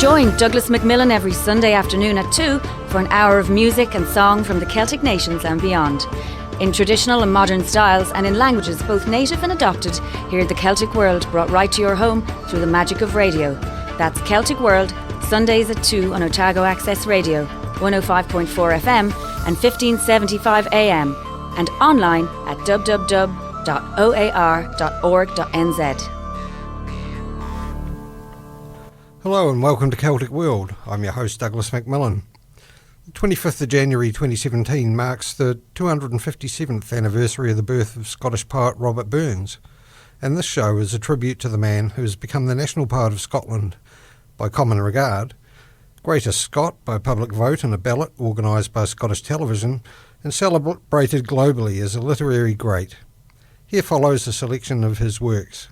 Join Douglas MacMillan every Sunday afternoon at 2 for an hour of music and song from the Celtic nations and beyond. In traditional and modern styles and in languages both native and adopted, hear the Celtic world brought right to your home through the magic of radio. That's Celtic World, Sundays at 2 on Otago Access Radio, 105.4 FM and 1575 AM, and online at www.oar.org.nz. Hello and welcome to Celtic World. I'm your host Douglas MacMillan. The 25th of January 2017 marks the 257th anniversary of the birth of Scottish poet Robert Burns, and this show is a tribute to the man who has become the national poet of Scotland by common regard, greatest Scot by public vote in a ballot organised by Scottish television, and celebrated globally as a literary great. Here follows a selection of his works.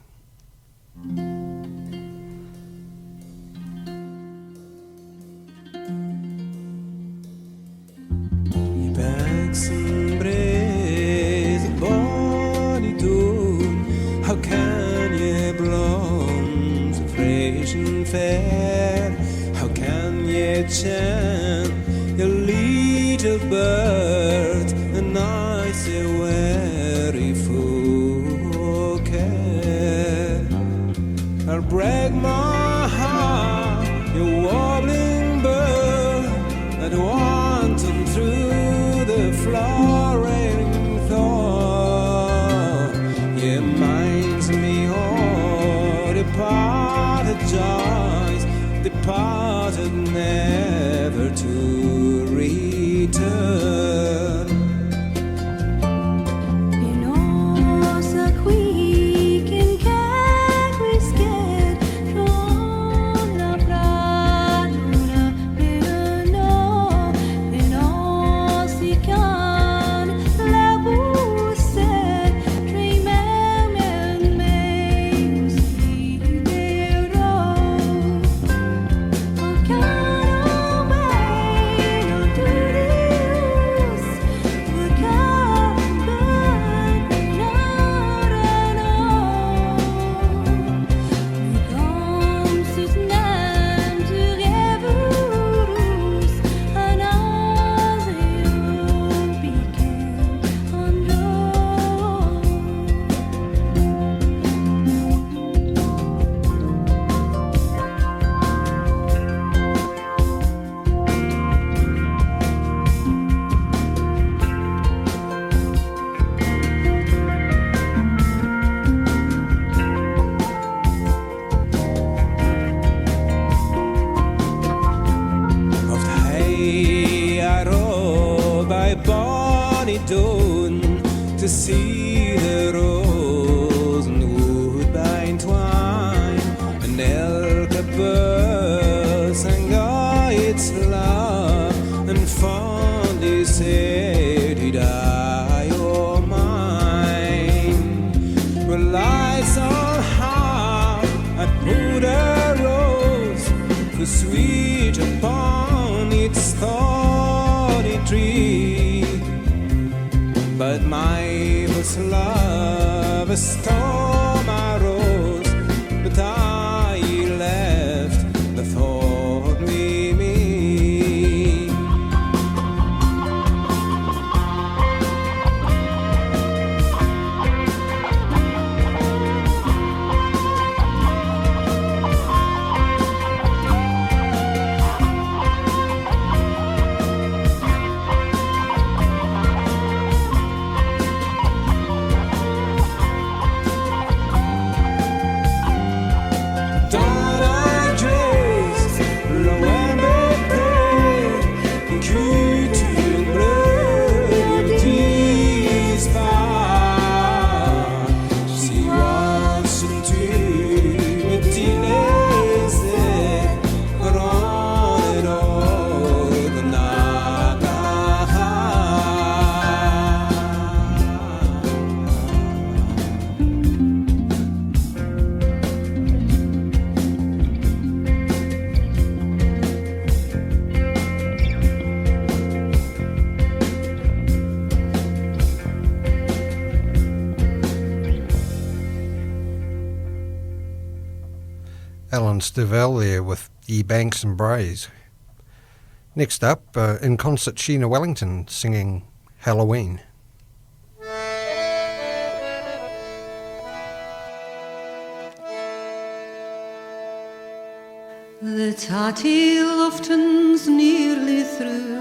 How can ye blom so fresh and fair? How can ye chant your little bird and I say weary folk care? I'll break my heart, you wobbling bird that wanton through the flowering thorn. Ye minds me all departed joys, departed never to return. See the rose and wood bind twine, and elka bird sang its love, and fondly said he'd die or mine. But lights on high at Buddha rose, for sweet upon its thorny tree. But my love a storm arose, but I left the thought with me. Alan Stivell there with Ye Banks and Braes. Next up, in concert, Sheena Wellington singing Hallowe'en. The tatty lufton's nearly through,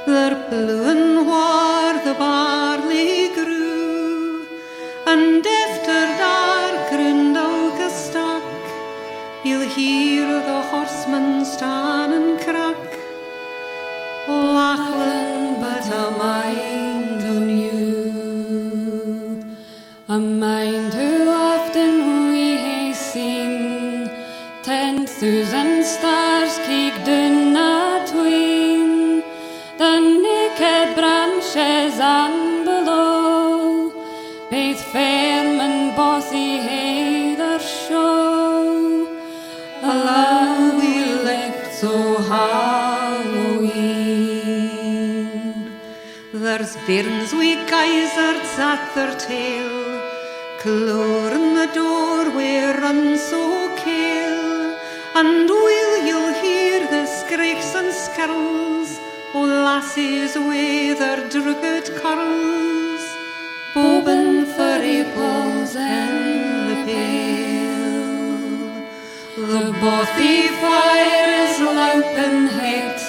they're blowing where the barley grew, and after dark round Oga stack, you'll hear the horsemen stand and crack. Lachlan, but a mind on you, a mind who often we hae seen 10,000 stars keek down atween the naked branches and below, baith firm and bothy hae their show. Allow we licht o Hallowe'en. There's bairns wi geysers at their tail, clorin the doorway run so kale, and will you'll hear the scraighs and skirls o lassies wi' their drooped curls, bobbing for April's in the pale. The bothy fire is louping het,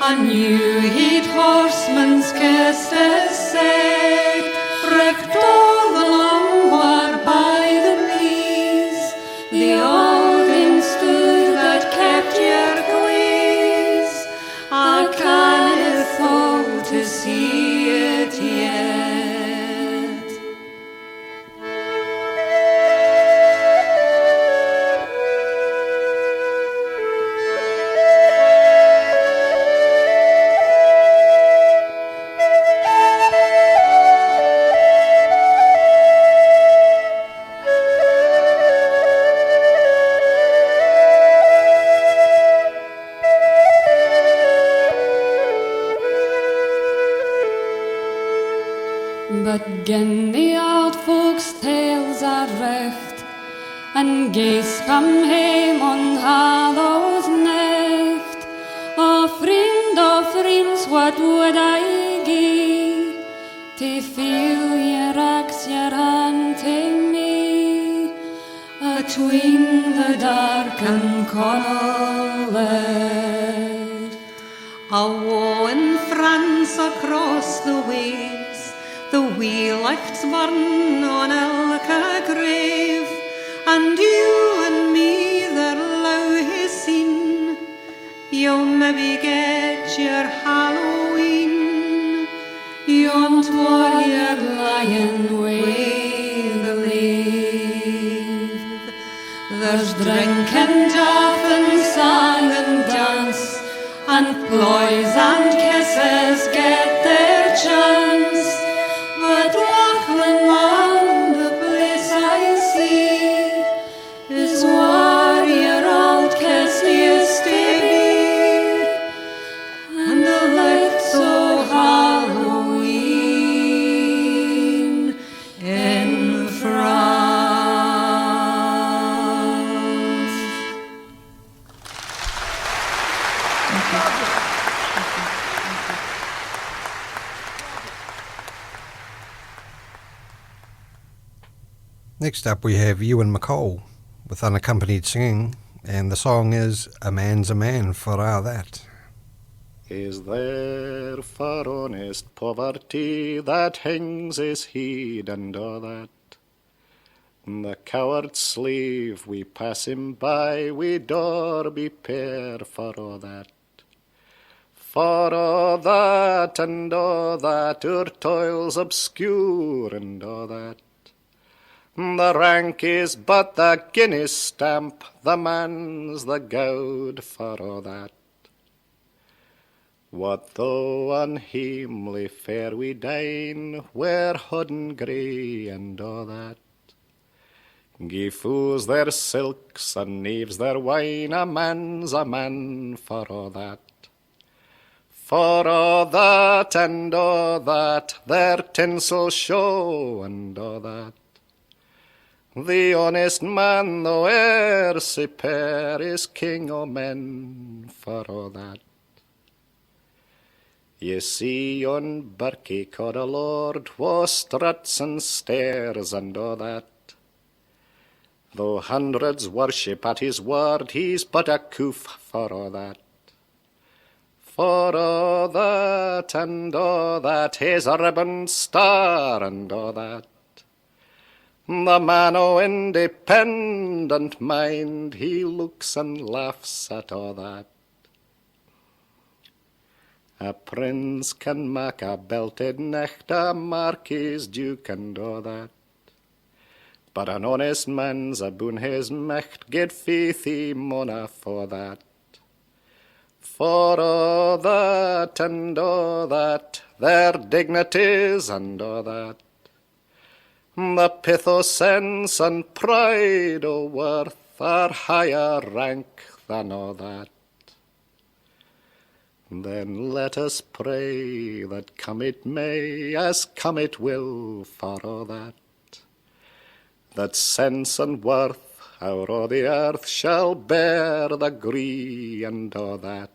a new heat horseman's kist is set, wrecked all the long war by the knees, the old stood that kept your glaze. I can't thought to see it yet. But gin the old folks' tales are recht, and geese come hame on Hallows necht, o friends, what would I gie to feel your axe your hand to me, atween the dark and Connaught. A woe in France across the waves, the wee lights burn on ilka grave, and you and me that low hae seen, you'll maybe get your Hallowe'en, yont while you're lying wi' the lave. There's drink and daft and sang and dance, and ploys and kisses get their chance. But Lachlan, man, the place I see is where your old kiss used to be, and the lights o' Hallowe'en in France. Next up we have Ewan McColl with unaccompanied singing, and the song is A Man's a Man for A' That. Is there for honest poverty that hangs his head and all that? The coward slave, we pass him by, we door be pair for all that. For all that and all that, our toils obscure and all that. The rank is but the guinnea stamp, the man's the gowd for all that. What though unhamely fare we dine, wear hodden grey and all that? Gie fools their silks and knaves their wine, a man's a man for all that. For all that and all that, their tinsel show and all that. The honest man, though e'er sae pair, is king o' men for all that. Ye see yon birkie called a lord, wha struts and stares and all that. Though hundreds worship at his word, he's but a coof for all that. For all that and all that, his ribbon star and all that. The man o' independent mind, he looks and laughs at all that. A prince can mak a belted knecht, a marquis, duke, and all that. But an honest man's aboon his mecht, get faith he mauna for that. For all that and all that, their dignities and all that. The pith o' sense and pride o' worth are higher rank than all that. Then let us pray that come it may, as come it will, for all that. That sense and worth out o' the earth shall bear the gree and all that.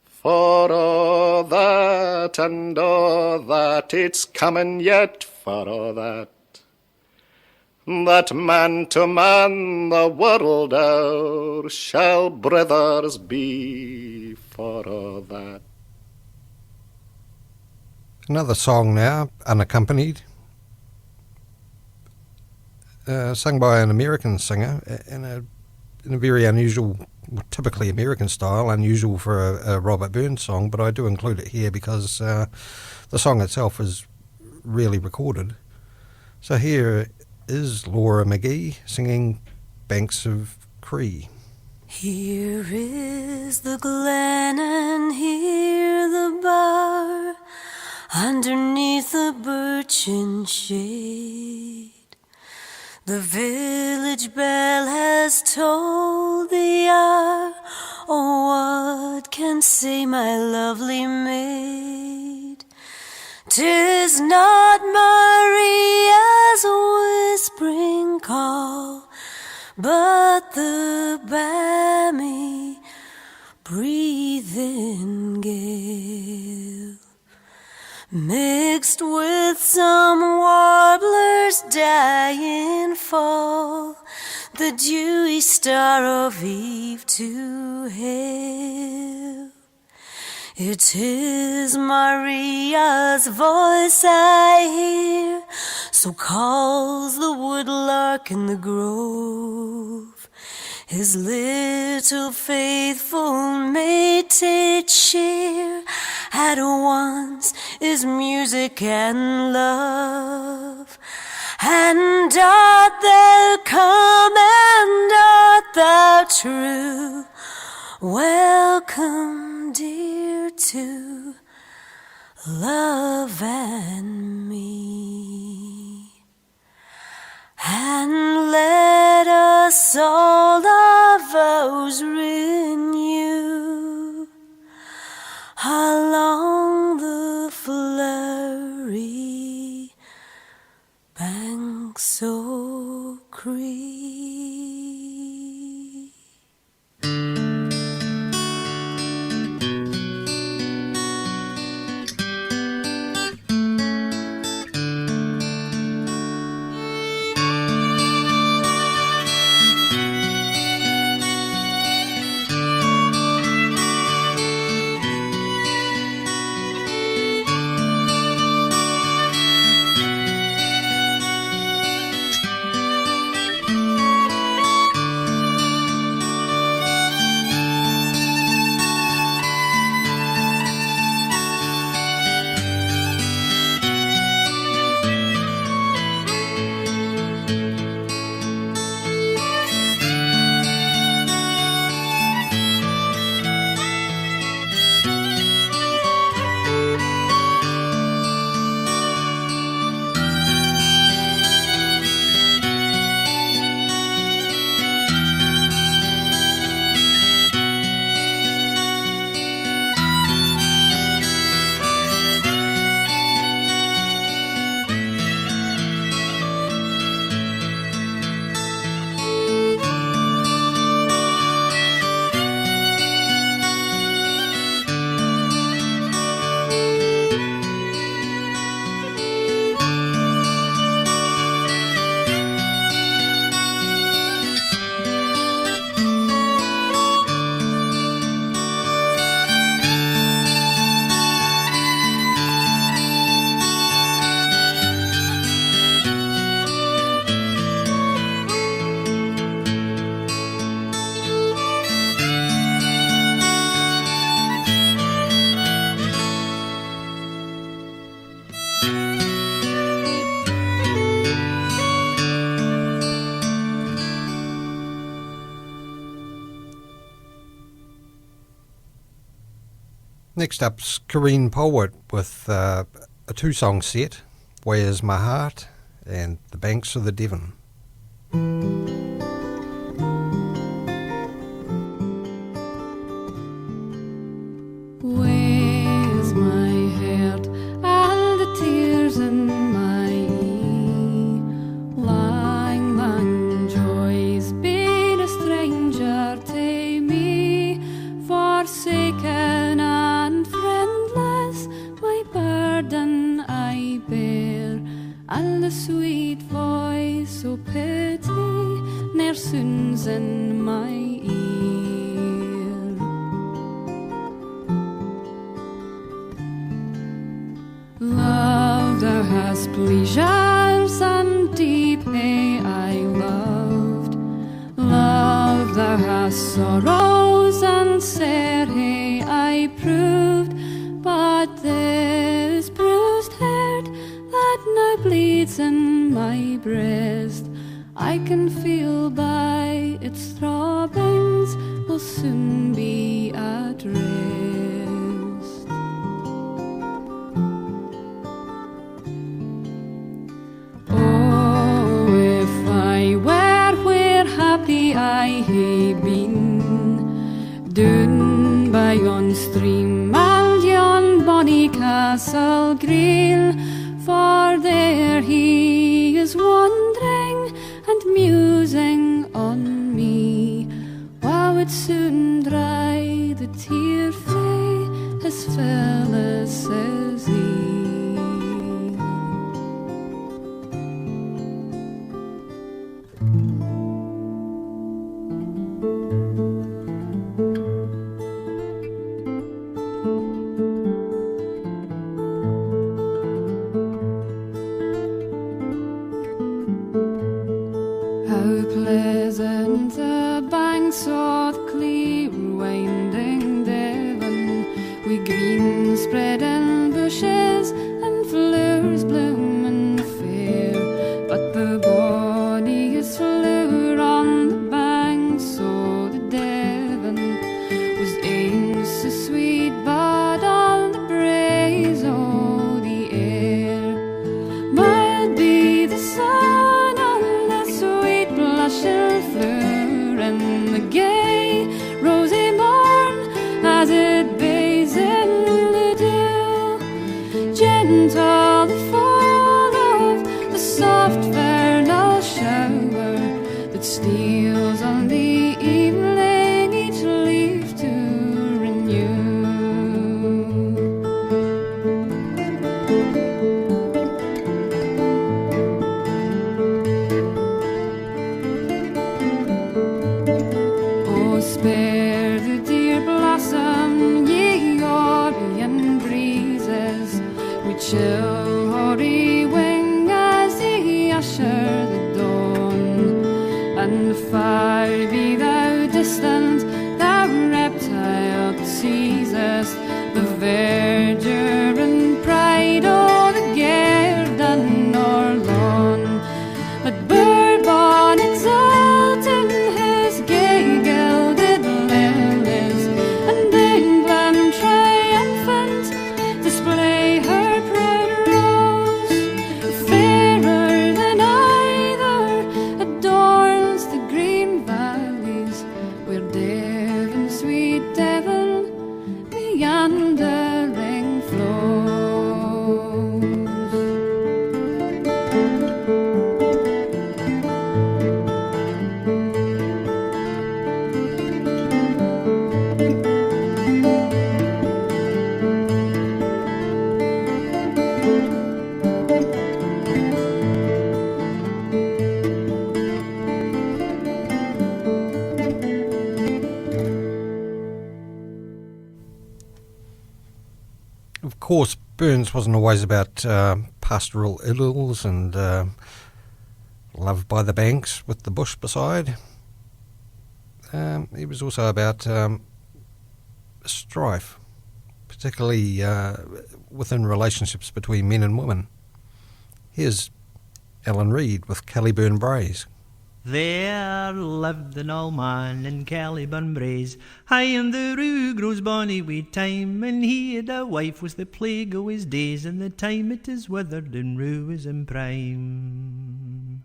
For all that and all that, it's coming yet for all that. That man to man the world o'er shall brothers be for all that. Another song now, unaccompanied, sung by an American singer in a very unusual, typically American style, unusual for a Robert Burns song, but I do include it here because the song itself is really recorded. So here is Laura McGhee singing Banks of Cree. Here is the glen and here the bar, underneath the birchen shade. The village bell has told the hour. Oh, what can say my lovely maid? 'Tis not Maria's whispering call, but the balmy breathing gale, mixed with some warblers' dying fall, the dewy star of eve to hail. It is Maria's voice I hear, so calls the woodlark in the grove. His little faithful mated cheer at once is music and love. And art thou come, and art thou true? Welcome, dear, to love and me. And let us all our vows renew along the flowery banks o' Cree. Next up's Karine Polwart with a two-song set, Where's My Heart and The Banks of the Devon. Where's my heart and the tears in my ee? Lang, lang joy's been a stranger to me, forsaken and friendless, my burden I bear, and the sweet voice so pity ne'er soon's in my ear. Love, thou hast pleasures and deep hey I loved. Love, thou hast sorrows and sair hey I proved. But this bruised heart that now bleeds in my breast, I can feel by its throbbings will soon be at rest. Oh, if I were where happy I hae been, doon by yon stream and yon bonny castle green, for there he is wandering and musing on me. Wow, would soon dry the tear frae his fellas says he. Pleasant the banks of clear winding Devon, with green spreading bushes and flowers blooming fair. But the bonniest flower on the banks of the Devon was ain't so sweet, but on the breeze of the air. Mild be the sun on the sweet blushing flower, and the gay rosy morn as it bathes in the dew. Gentle the fall of the soft vernal shower that steals on the evening each leaf to renew. Spare the dear blossom, ye Orient breezes, with chill hoary wing as ye usher the dawn. And far be thou distant, thou reptile that seizest the verdure and pride o' the garden or lawn. But Bourbon exulting his gay gilded lilies, and England triumphant display her proud rose. Fairer than either adorns the green valleys, where Devon, sweet Devon, meandering flows. Of course, Burns wasn't always about pastoral idylls and love by the banks with the bush beside. He was also about strife, particularly within relationships between men and women. Here's Alan Reid with Kellyburn Braes. There lived an old man in Kellyburn braes, high in the rue grows bonny wi' time, and he had a wife was the plague o' his days, and the time it is withered and rue is in prime.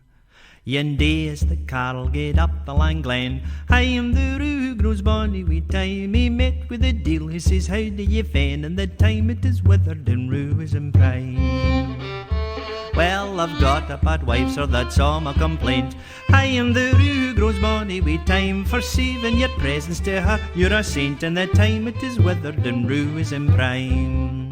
Yen day as the carl gaed up the lang glen, high in the rue grows bonny wi' time, he met with a deal, he says, how do ye fen, and the time it is withered and rue is in prime. Well, I've got a bad wife, sir, that's all my complaint. High in the rue grows bonny wi' time, for saving your presents to her, you're a saint, and the time it is withered and rue is in prime.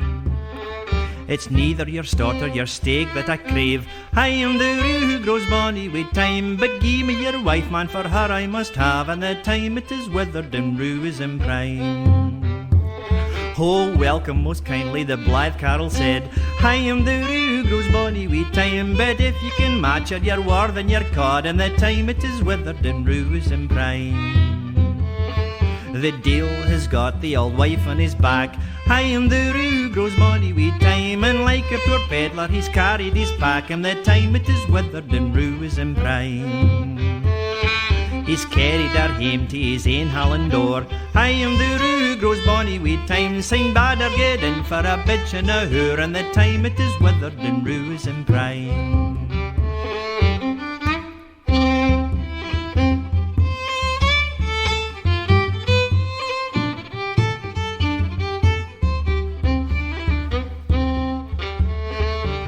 It's neither your stot or your steak that I crave, high in the rue grows bonny wi' time, but gie me your wife, man, for her I must have, and the time it is withered and rue is in prime. Oh, welcome most kindly, the blithe carol said, high in the rue grows bonny wi' time, but if you can match her, your worth and your cod, and the time it is withered and rue is in prime. The deal has got the old wife on his back, high in the rue grows bonny wi' time, and like a poor peddler he's carried his pack, and the time it is withered and rue is in prime. He's carried her hame to his ain hallen door, high in the rue grows bonny wi' time, syne bad her get in for a bitch and a hoor, and the time it is withered and rue is in prime.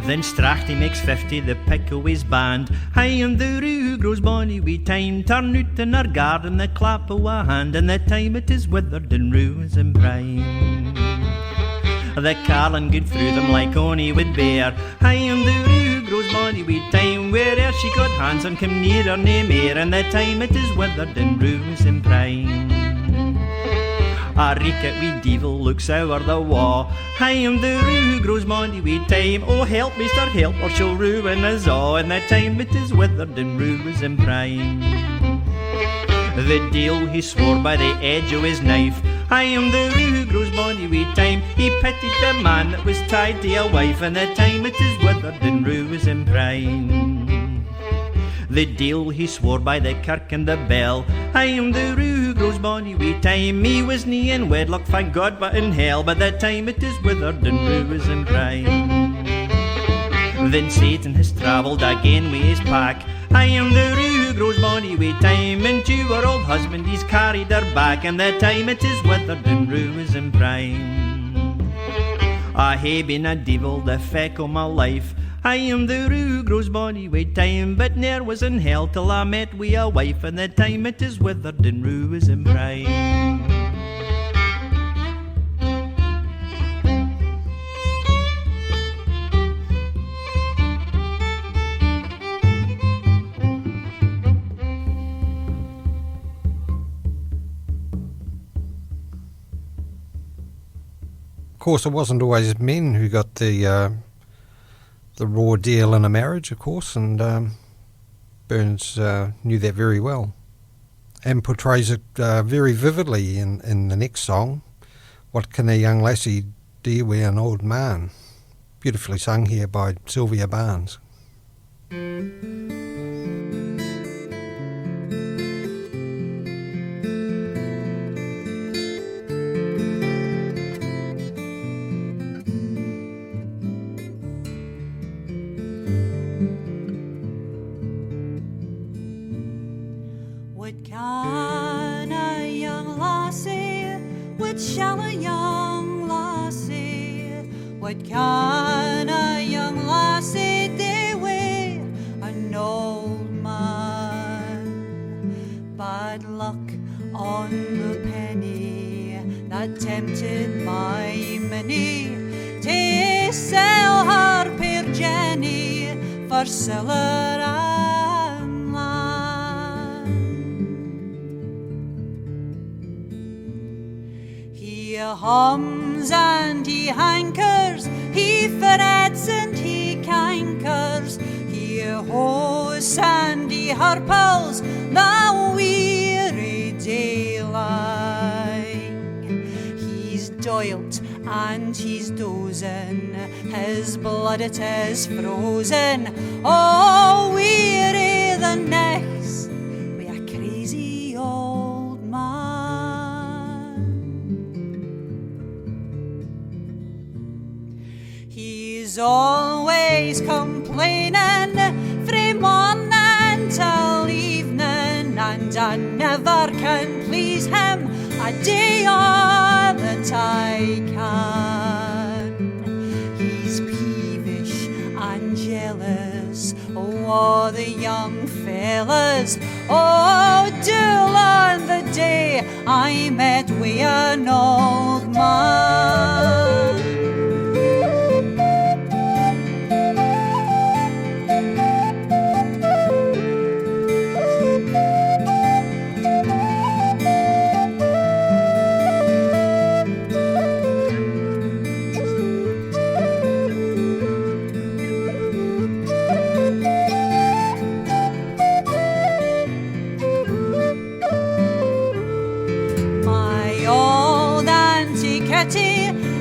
Then Strachty makes 50, the pick o' his band, high in the rue grows bonny wi' time, turn out in her garden the clap o' a hand, and the time it is withered and rue is in prime. The carlin good through them like ony would bear, high in the rue grows bonny wi' time, where'er she got hands and come near her nae mair, and the time it is withered and rue is in prime. A reekit wee devil looks o'er the wa, high in the rue grows bonny wi' time, oh help me, sir, help, or she'll ruin us all, and the time it is withered and rue is in prime. The deal he swore by the edge o' his knife, high in the rue grows bonny wi' time, he pitied the man that was tied to a wife, and the time it is withered and rue is in prime. The deal he swore by the kirk and the bell, high in the rue grows bonny wi' time, he was nae in wedlock, thank God, but in hell, but the time it is withered and rue is in prime. Then Satan has travelled again wi' his pack, high in the rue grows bonny wi' time, and to her old husband he's carried her back, and the time it is withered and rue is in prime. I hae been a devil the feck o' my life, high in the rue grows bonny wi' time, but ne'er was in hell till I met wi' a wife, and the time it is withered and rue is in prime. Of course, it wasn't always men who got the raw deal in a marriage, of course, and Burns knew that very well and portrays it very vividly in the next song, What Can a Young Lassie Do Wi' an Old Man? Beautifully sung here by Sylvia Barnes. What can a young lassie, what shall a young lassie, what can a young lassie do wi' an old man? Bad luck on the penny that tempted my Minnie to sell her pear Jenny for siller and land. He hums and he hankers, he frets and he cankers, he hoes and he harples the weary daylight. He's doilt and he's dozing, his blood it is frozen, oh weary the necks He's always complaining from morning till evening, and I never can please him a day all that I can. He's peevish and jealous, oh, the young fellas. Oh, dull on the day I met wi' an old man.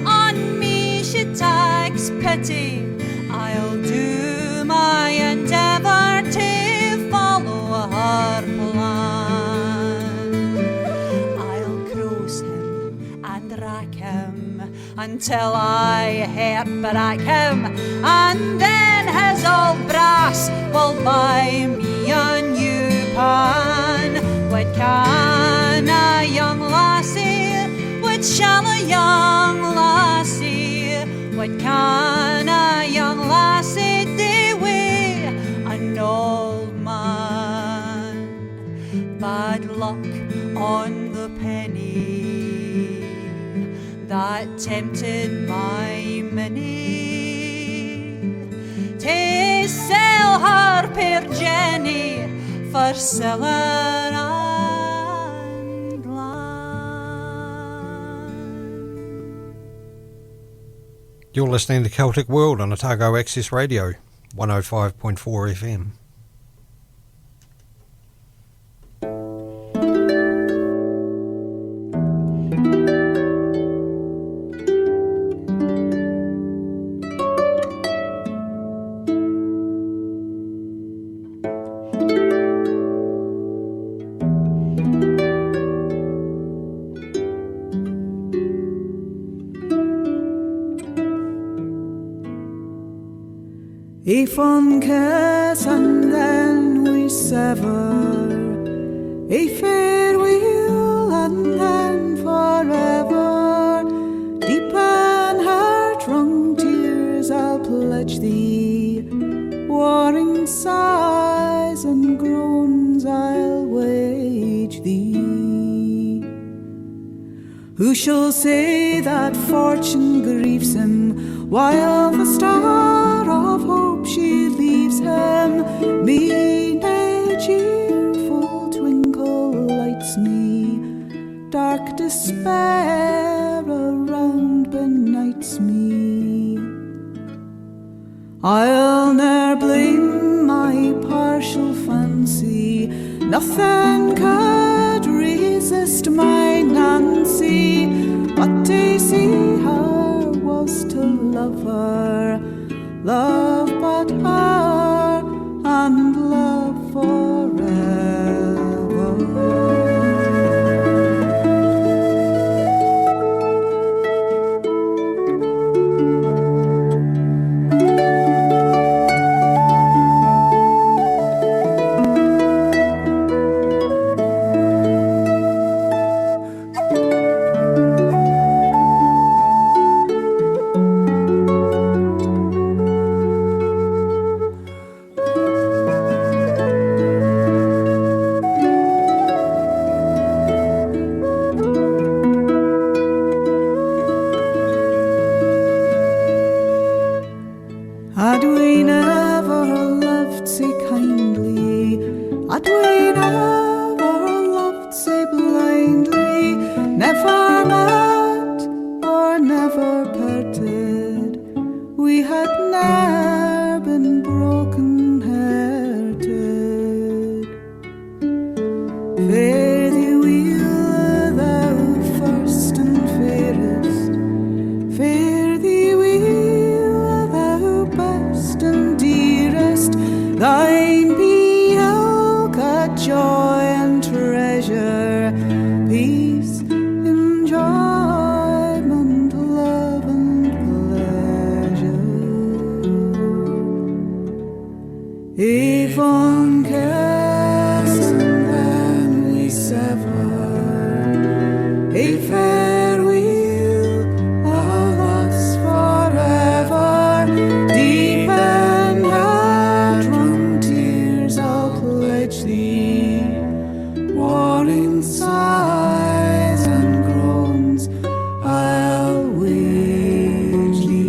On me she takes pity. I'll do my endeavour to follow her plan. I'll cross him and rack him until I hair-brack him, and then his old brass will buy me a new pan. What can a young lassie? What shall a young lassie? What can a young lassie do with an old man? Bad luck on the penny that tempted my Minnie to sell her poor Jenny for silver and You're listening to Celtic World on Otago Access Radio, 105.4 FM. A fond kiss and then we sever, a farewell and then forever. Deep in heart-wrung tears I'll pledge thee, warring sighs and groans I'll wage thee. Who shall say that fortune grieves him while the star of hope she leaves him? Me a cheerful twinkle lights me, dark despair around benights me. I'll ne'er blame my partial fancy, nothing could resist my Nancy, but to see her was to love her, love but her, and love forever. bid farewell, alas forever, deep in heart-wrung tears I'll pledge thee, warring sighs and groans I'll wage thee.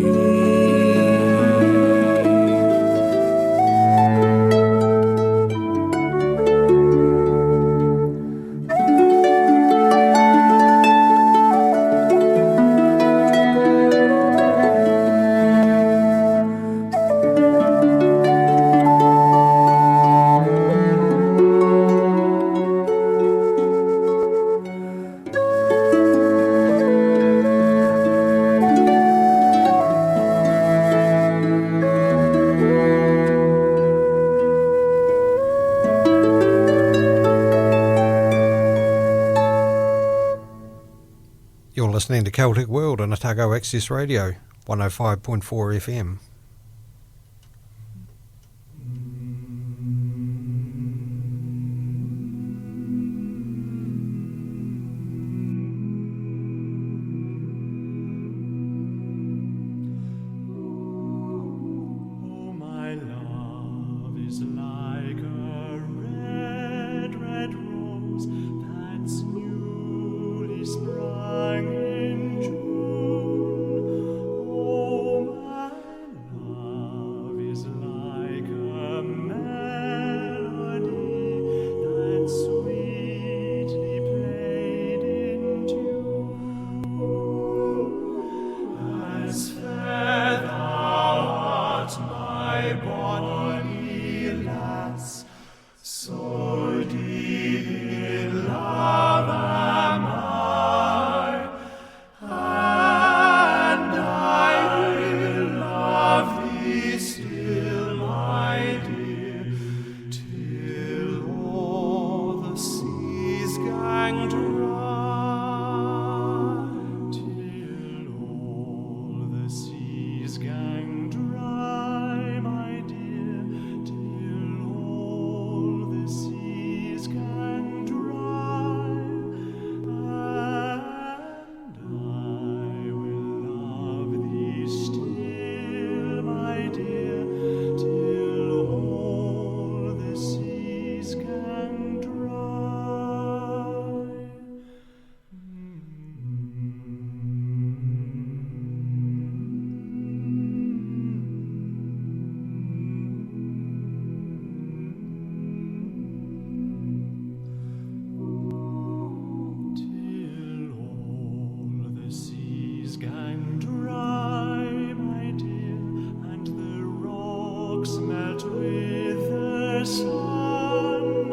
You're listening to Celtic World on Otago Access Radio, 105.4 FM. Oh, my love is like a red, red rose that's newly sprung in June. Oh, my love is like a melody that's sweetly played in tune. As fair thou art, my bonny lass, so deep in love am I, and I will love thee still, my dear, till all the seas gang dry, till all the seas gang dry, my dear, till all the seas gang dry, and I will love thee still, my dear, till all the seas gang dry. Till all the seas gang dry, my dear, and the rocks melt with the sun,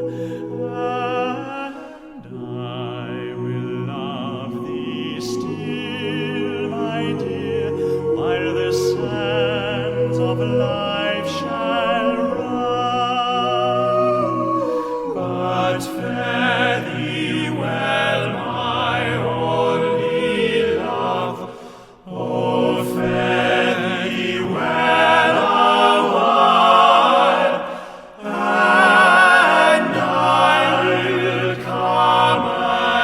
and I will love thee still, my dear, while the sands of life shall run. But fare thee well, my only love, oh, fare thee well awhile, and I will come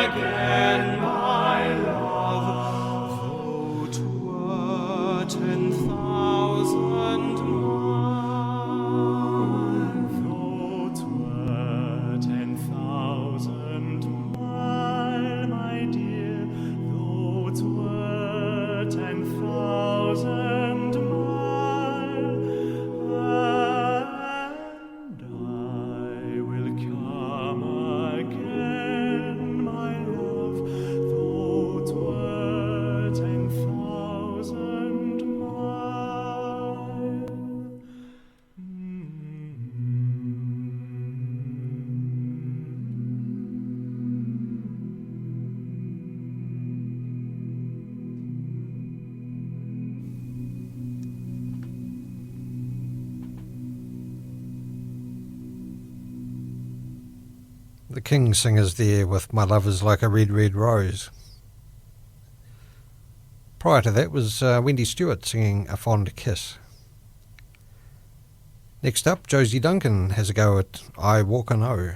again, my love, though 'twere 10,000 miles, though 'twere 10,000 miles, my dear, though 'twere 10,000 miles, and I will come again, my love, though 'twere 10,000 miles. The King Singers there with My Love Is Like a Red, Red Rose. Prior to that was Wendy Stewart singing A Fond Kiss. Next up, Josie Duncan has a go at I Waukin' O.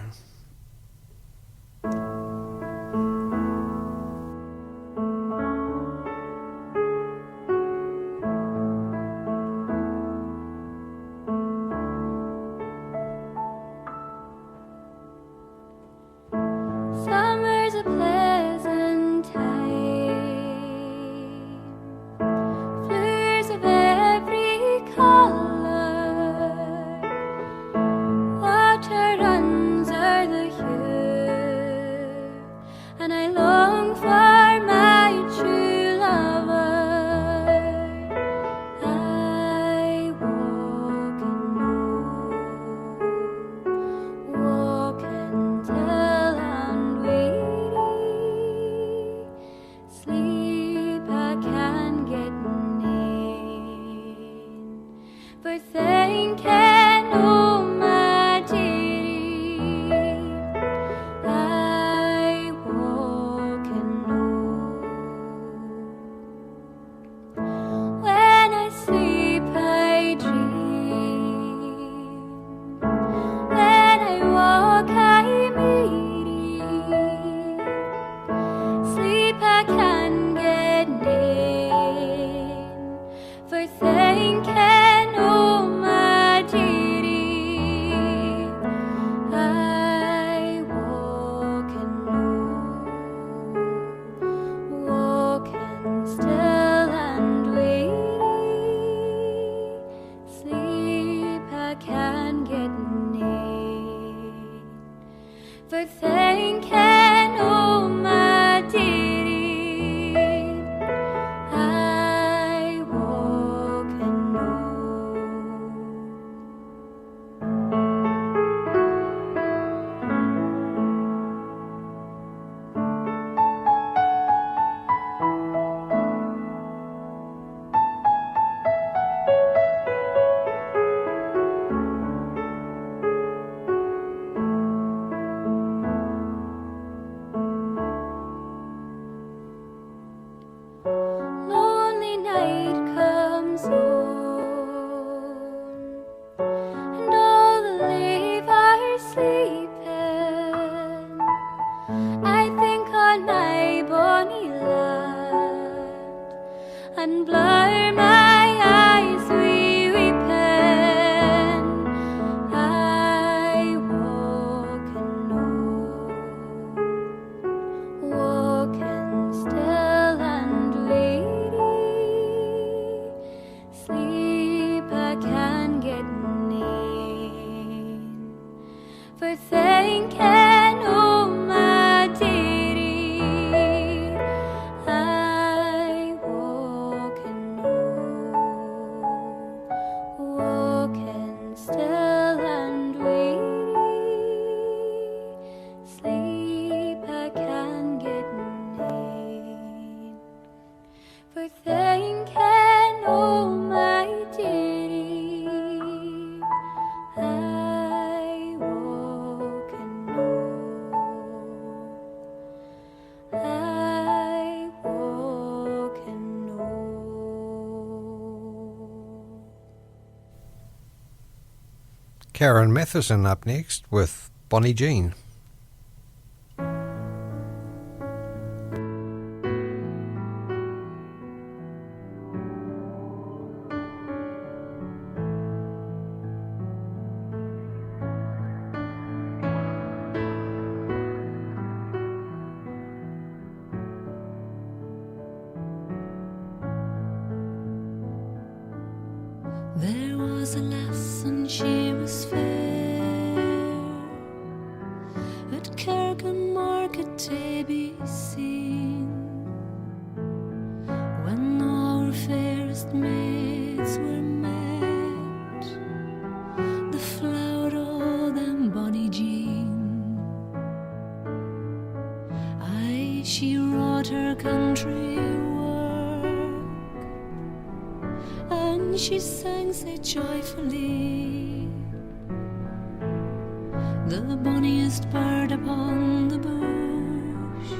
Karine Matheson up next with Bonnie Jean. There was a lass and she was fair, at Kirk and Market to be seen, when our fairest maids were met, the flower o' them bonny Jean. Aye, she wrought her country work, and she sang so joyfully, the bonniest bird upon the bush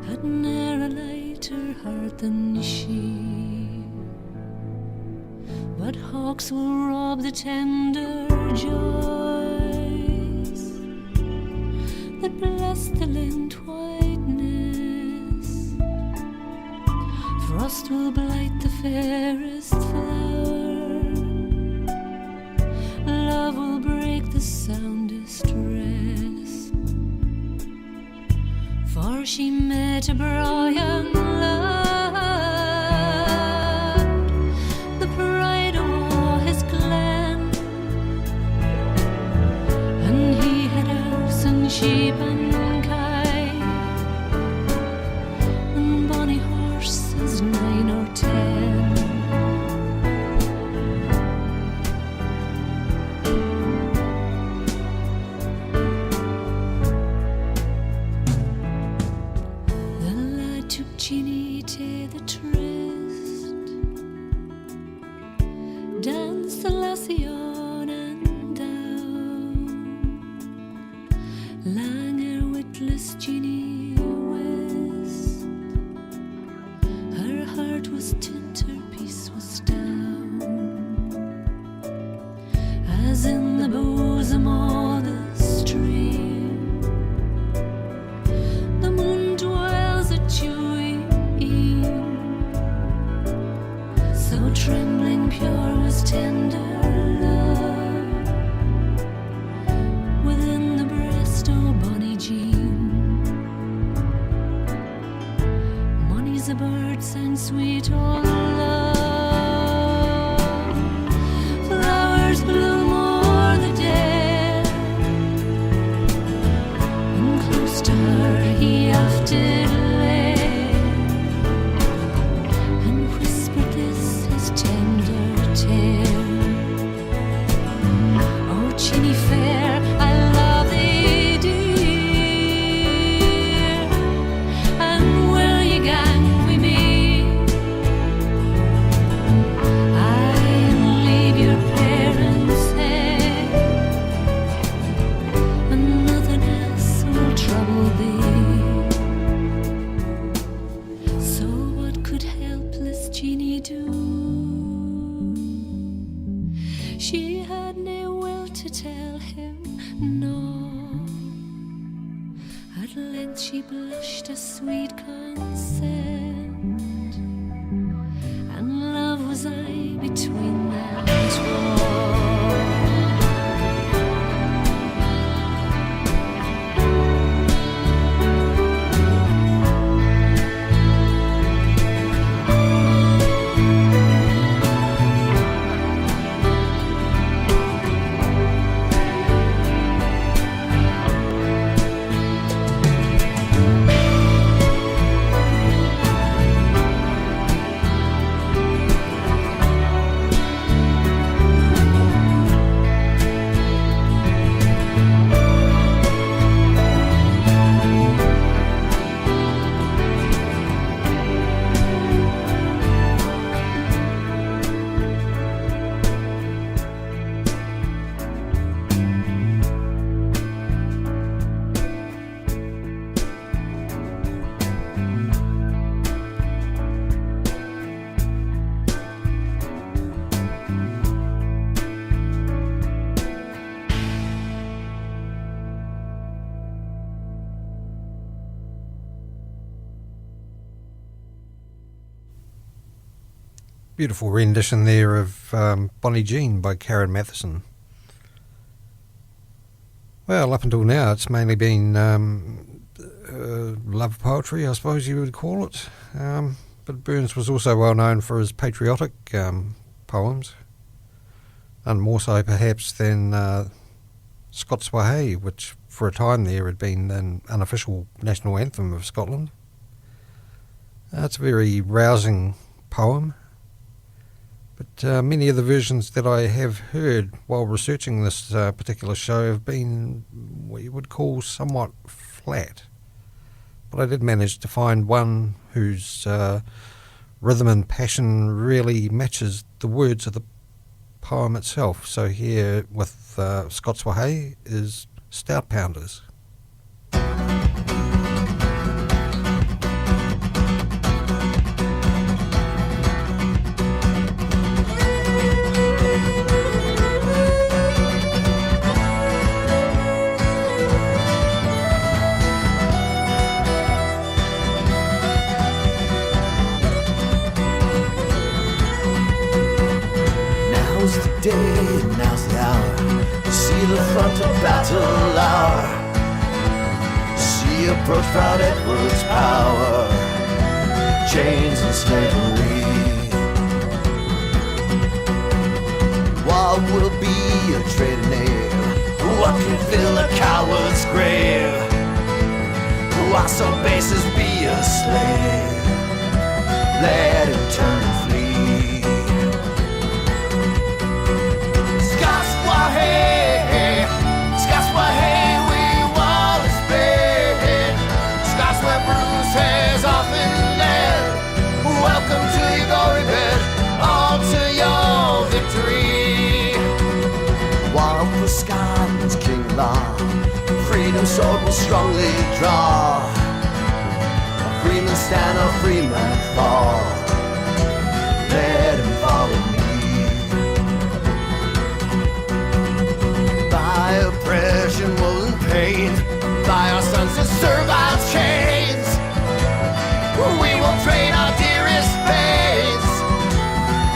had ne'er a lighter heart than she. But hawks will rob the tender joys that bless the lint whiteness. Frost will blight the fairest flower, love will break the soundest rest. For she met a Brian lad, the pride o' his clan, and he had house and sheep and kine, and bonny horses 9 or 10. The lad took Jeannie to the tryst, danced the lassie on and down, lang her witless Jeannie wist, her heart was tint, her peace was down, as in the bosom of the stream the moon dwells at Jewing, so trembling pure was tender love within the breast o' bonny Jean. Mony's a bird sang sweet o' love, flowers bloom o'er the dale, and close to her he oft did lay, and whispered this his tender tale. Oh, Jeannie fair, I love thee dear, and will ye gang wi' me? Aye, and leave your parents here, and nothing else will trouble thee. So what could helpless Jeannie do? She had no will to tell him no. At length she blushed a sweet consent, and love was aye between them twain. Beautiful rendition there of Bonnie Jean by Karine Matheson. Well, up until now it's mainly been love poetry, I suppose you would call it. But Burns was also well known for his patriotic poems, and more so perhaps than Scots Wahey, which for a time there had been an unofficial national anthem of Scotland. It's a very rousing poem, but many of the versions that I have heard while researching this particular show have been what you would call somewhat flat. But I did manage to find one whose rhythm and passion really matches the words of the poem itself. So here with Scots Wahey is Stout Pounders. Day, now's the hour. See the front of battle hour. See approach proud Edward's power. Chains and slavery. What will be a traitor nail? What can fill a coward's grave? Why so base as be a slave? Let him turn and flee. Hey, Scots Wahey, we Wallace Bay. Scots where Bruce has often led. Welcome to your glory bed, all to your victory. One for Scotland's king law, freedom's sword will strongly draw. A freeman stand, a freeman fall. Let him follow me. Oppression, woe and pain, by our sons to servile chains, we will trade our dearest pains,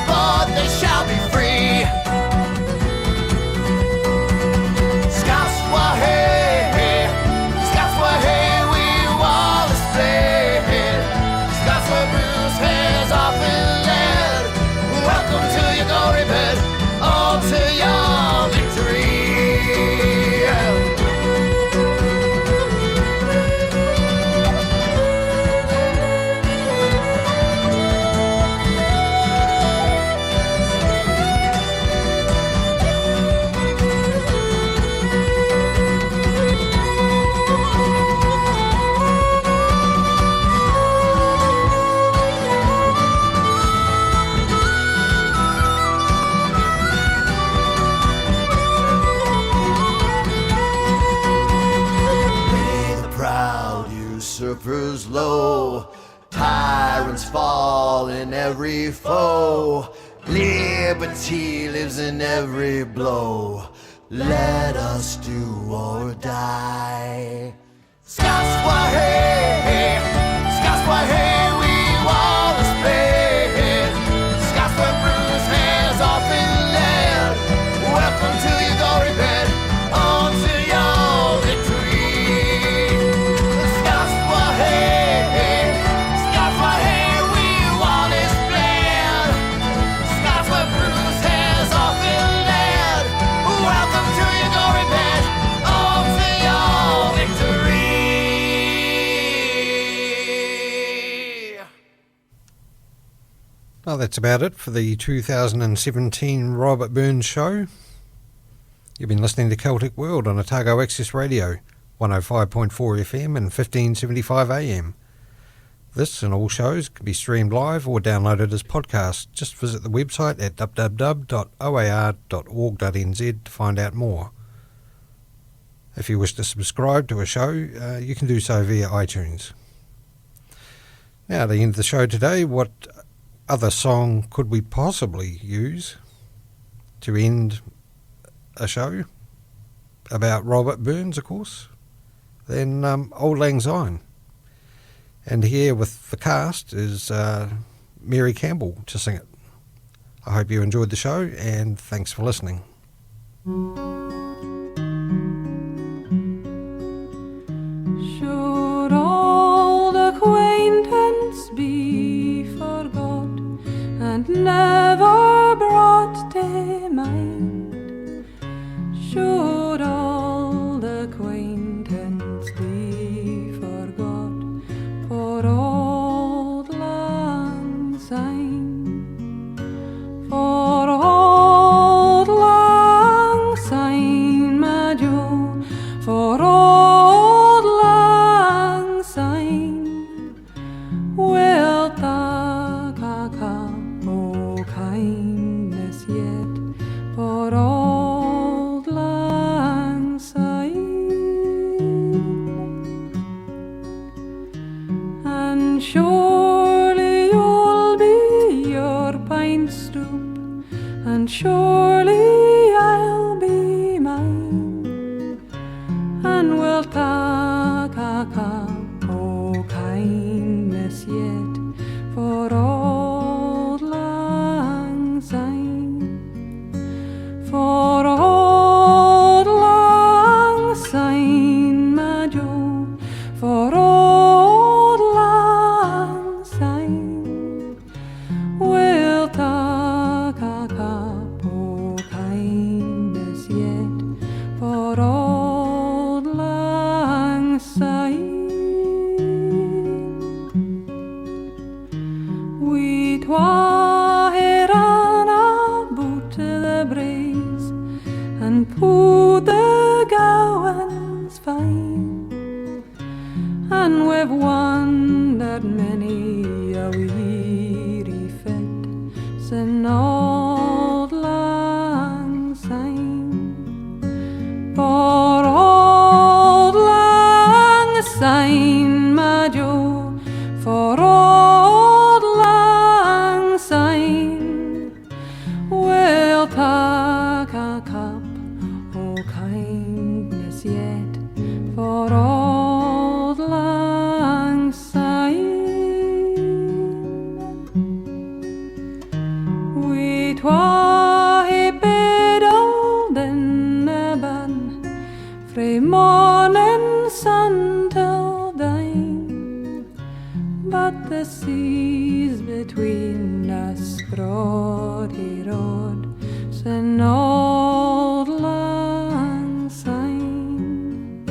but they shall be free. Scots Wahey, Scots Wahey, we Wallace played. Scots where Bruce has often led. Welcome to your glory bed, all to your victory. Usurpers low, tyrants fall in every foe. Liberty lives in every blow. Let us do or die. Scots Wahey, Scots Wahey, we Wallace Bay. Scots where Bruce has often led. Welcome to your glory bed, on to your victory. Well, that's about it for the 2017 Robert Burns show. You've been listening to Celtic World on Otago Access Radio, 105.4 FM and 1575 AM. This and all shows can be streamed live or downloaded as podcasts. Just visit the website at www.oar.org.nz to find out more. If you wish to subscribe to a show, you can do so via iTunes. Now, at the end of the show today, what other song could we possibly use to end a show about Robert Burns, of course, than Auld Lang Syne. And here with the cast is Mary Campbell to sing it. I hope you enjoyed the show, and thanks for listening. Should old acquaintance be forgot and never brought to mind? Should old acquaintance be forgot for old lang syne? For old lang syne, my Jo, for old lang syne, wilt thou come, o kindness yet, for old lang syne? And surely you'll be your pine stoop, and surely I'll be mine, and we'll take a cup, o kindness yet, for old lang syne, for old lang syne, my Jo, for old lang syne, we'll take a cup, o kindness yet, for old lang syne. We twa hae ran aboot the braes and pu'd the gowans fine, and we've wandered many a weary fit sin auld lang syne, for auld lang syne, my Jo, for auld lang syne, we'll take a cup, o kindness yet, for auld lang syne. We twa hae biddled in the bun frae morning sun till dine, but the seas between us broad he rode sin auld lang syne,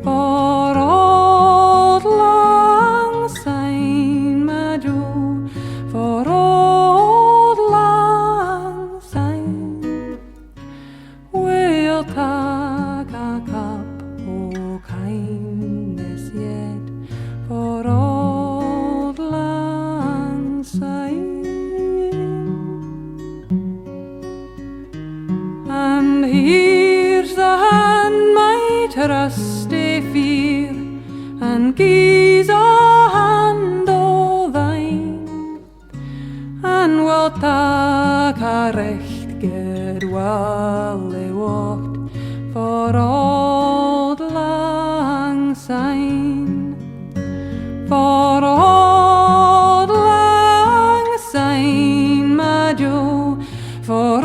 for auld lang syne, my Jo, for auld lang syne, we'll take a cup, o kindness yet, for auld lang syne. And here's the hand my trusty fear, and gie's a hand o thine, and we'll take a recht good wally walked, for auld lang syne, for auld lang syne, my Jo, for